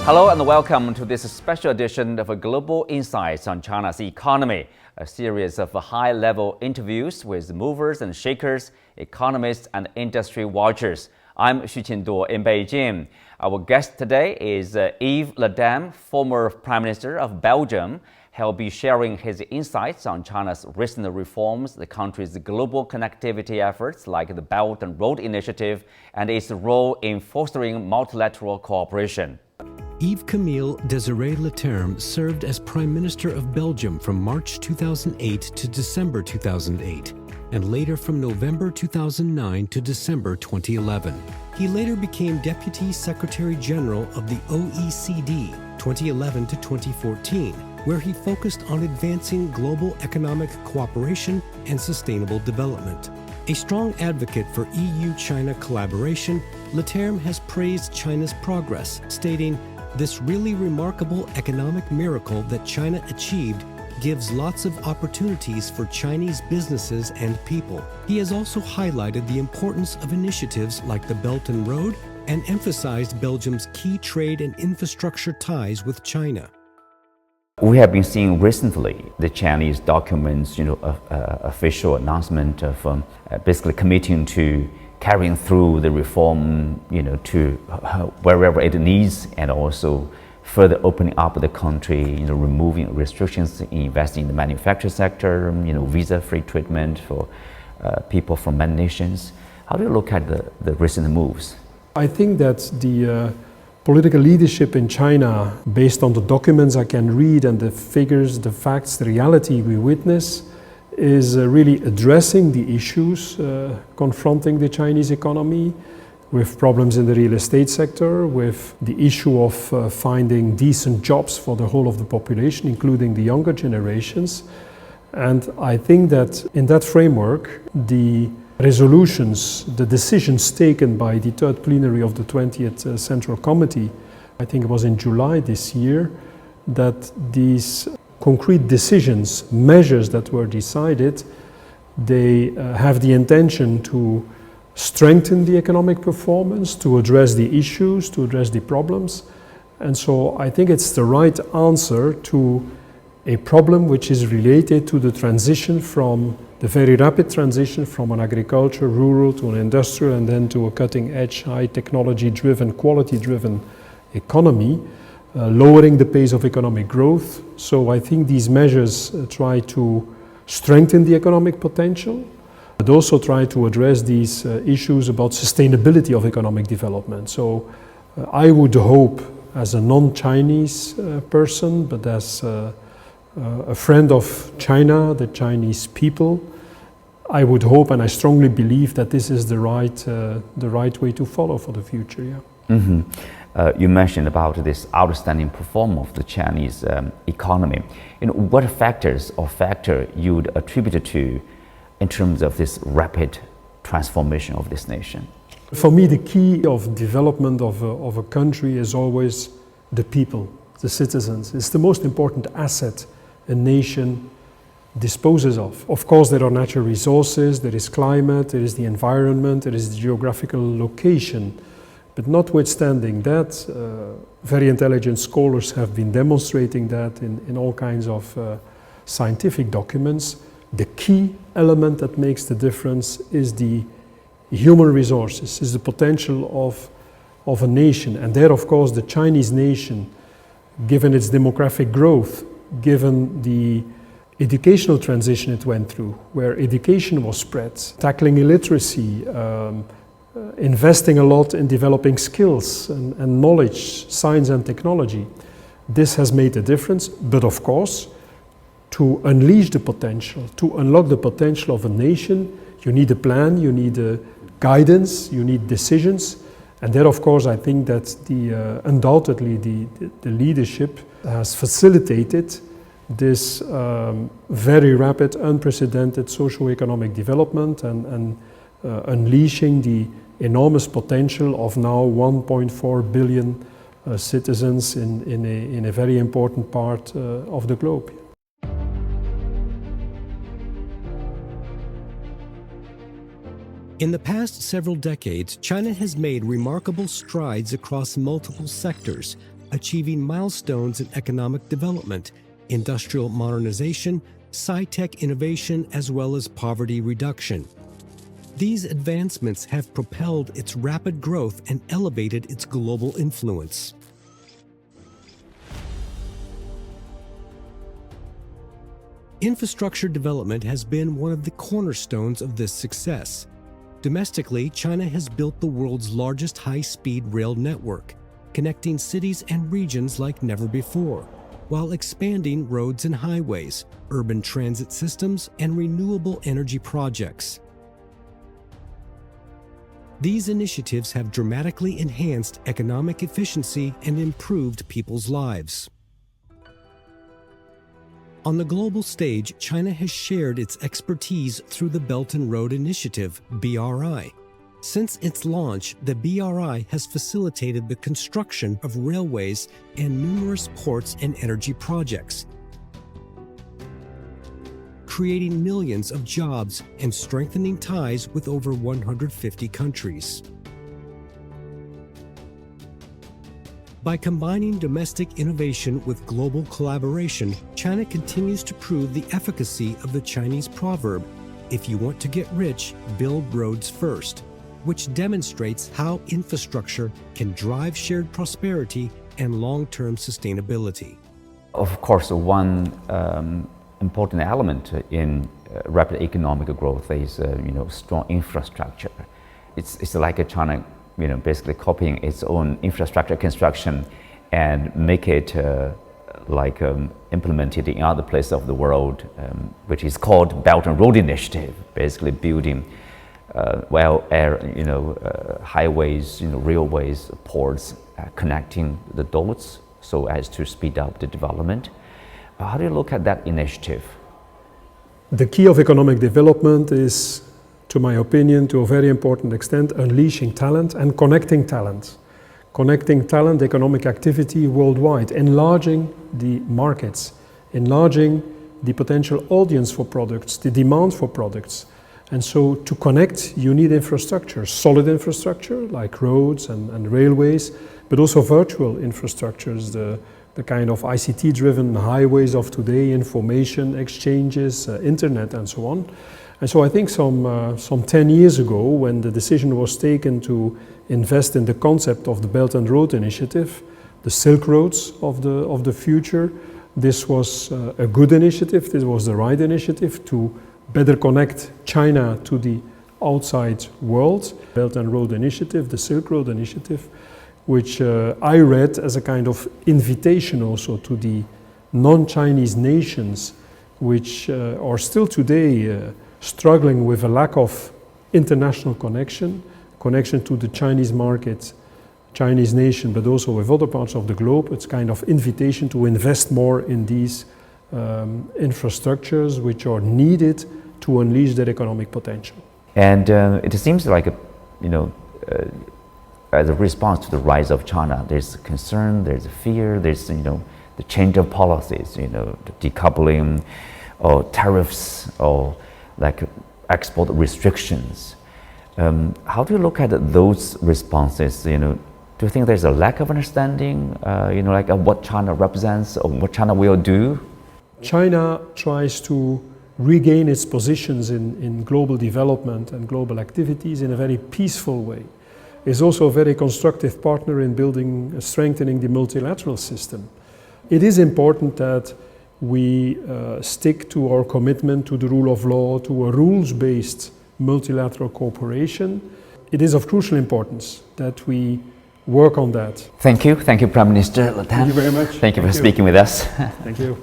Hello and welcome to this special edition of Global Insights on China's economy, a series of high-level interviews with movers and shakers, economists and industry watchers. I'm Qinduo in Beijing. Our guest today is Yves Leterme, former Prime Minister of Belgium. He'll be sharing his insights on China's recent reforms, the country's global connectivity efforts like the Belt and Road Initiative, and its role in fostering multilateral cooperation. Yves Camille Désiré Leterme served as Prime Minister of Belgium from March 2008 to December 2008, and later from November 2009 to December 2011. He later became Deputy Secretary General of the OECD 2011 to 2014, where he focused on advancing global economic cooperation and sustainable development. A strong advocate for EU-China collaboration, Leterme has praised China's progress, stating, "This really remarkable economic miracle that China achieved gives lots of opportunities for Chinese businesses and people." He has also highlighted the importance of initiatives like the Belt and Road and emphasized Belgium's key trade and infrastructure ties with China. We have been seeing recently the Chinese documents, official announcement of basically committing to carrying through the reform, to wherever it needs, and also further opening up the country, removing restrictions, investing in the manufacturing sector, visa-free treatment for people from many nations. How do you look at the recent moves? I think that the political leadership in China, based on the documents I can read and the figures, the facts, the reality we witness, is really addressing the issues confronting the Chinese economy, with problems in the real estate sector, with the issue of finding decent jobs for the whole of the population, including the younger generations. And I think that in that framework, the resolutions, the decisions taken by the third plenary of the 20th Central Committee, I think it was in July this year, that these concrete decisions, measures that were decided, they have the intention to strengthen the economic performance, to address the issues, to address the problems. And so I think it's the right answer to a problem which is related to the transition from the very rapid transition from an agriculture, rural to an industrial, and then to a cutting-edge, high technology-driven, quality-driven economy, lowering the pace of economic growth. So I think these measures try to strengthen the economic potential, but also try to address these issues about sustainability of economic development. So I would hope, as a non-Chinese person, but as a friend of China, the Chinese people, I would hope and I strongly believe that this is the right way to follow for the future. Yeah. Mm-hmm. You mentioned about this outstanding performance of the Chinese economy. What factors or factor you would attribute it to in terms of this rapid transformation of this nation? For me, the key of development of a country is always the people, the citizens. It's the most important asset a nation disposes of. Of course, there are natural resources, there is climate, there is the environment, there is the geographical location. But notwithstanding that, very intelligent scholars have been demonstrating that in all kinds of scientific documents. The key element that makes the difference is the human resources, is the potential of a nation. And there, of course, the Chinese nation, given its demographic growth, given the educational transition it went through, where education was spread, tackling illiteracy, investing a lot in developing skills and knowledge, science and technology. This has made a difference, but of course, to unleash the potential, to unlock the potential of a nation, you need a plan, you need a guidance, you need decisions. And there, of course, I think that undoubtedly the leadership has facilitated this very rapid, unprecedented socio-economic development and unleashing the enormous potential of now 1.4 billion citizens in a very important part of the globe. In the past several decades, China has made remarkable strides across multiple sectors, achieving milestones in economic development, industrial modernization, sci-tech innovation, as well as poverty reduction. These advancements have propelled its rapid growth and elevated its global influence. Infrastructure development has been one of the cornerstones of this success. Domestically, China has built the world's largest high-speed rail network, connecting cities and regions like never before, while expanding roads and highways, urban transit systems, and renewable energy projects. These initiatives have dramatically enhanced economic efficiency and improved people's lives. On the global stage, China has shared its expertise through the Belt and Road Initiative, BRI. Since its launch, the BRI has facilitated the construction of railways and numerous ports and energy projects, creating millions of jobs and strengthening ties with over 150 countries. By combining domestic innovation with global collaboration, China continues to prove the efficacy of the Chinese proverb, "If you want to get rich, build roads first," which demonstrates how infrastructure can drive shared prosperity and long-term sustainability. Of course, one important element in rapid economic growth is strong infrastructure. It's like China basically copying its own infrastructure construction and make it implemented in other places of the world, which is called Belt and Road Initiative, basically building highways, railways, ports, connecting the dots so as to speed up the development. How do you look at that initiative? The key of economic development is, to my opinion, to a very important extent, unleashing talent and connecting talent. Connecting talent, economic activity worldwide, enlarging the markets, enlarging the potential audience for products, the demand for products. And so to connect, you need infrastructure, solid infrastructure like roads and railways, but also virtual infrastructures, the kind of ICT-driven highways of today, information exchanges, internet and so on. And so I think some 10 years ago, when the decision was taken to invest in the concept of the Belt and Road Initiative, the Silk Roads of the future, this was a good initiative, this was the right initiative to better connect China to the outside world. Belt and Road Initiative, the Silk Road Initiative, which I read as a kind of invitation also to the non-Chinese nations, which are still today struggling with a lack of international connection to the Chinese market, Chinese nation, but also with other parts of the globe. It's kind of invitation to invest more in these infrastructures which are needed to unleash their economic potential. And it seems like as a response to the rise of China, there's concern, there's fear, there's the change of policies, the decoupling or tariffs or like export restrictions. How do you look at those responses? Do you think there's a lack of understanding, of what China represents or what China will do? China tries to regain its positions in global development and global activities in a very peaceful way. Is also a very constructive partner in strengthening the multilateral system. It is important that we stick to our commitment to the rule of law, to a rules-based multilateral cooperation. It is of crucial importance that we work on that. Thank you, Prime Minister Leterme. Thank you very much. Thank you for speaking with us. Thank you.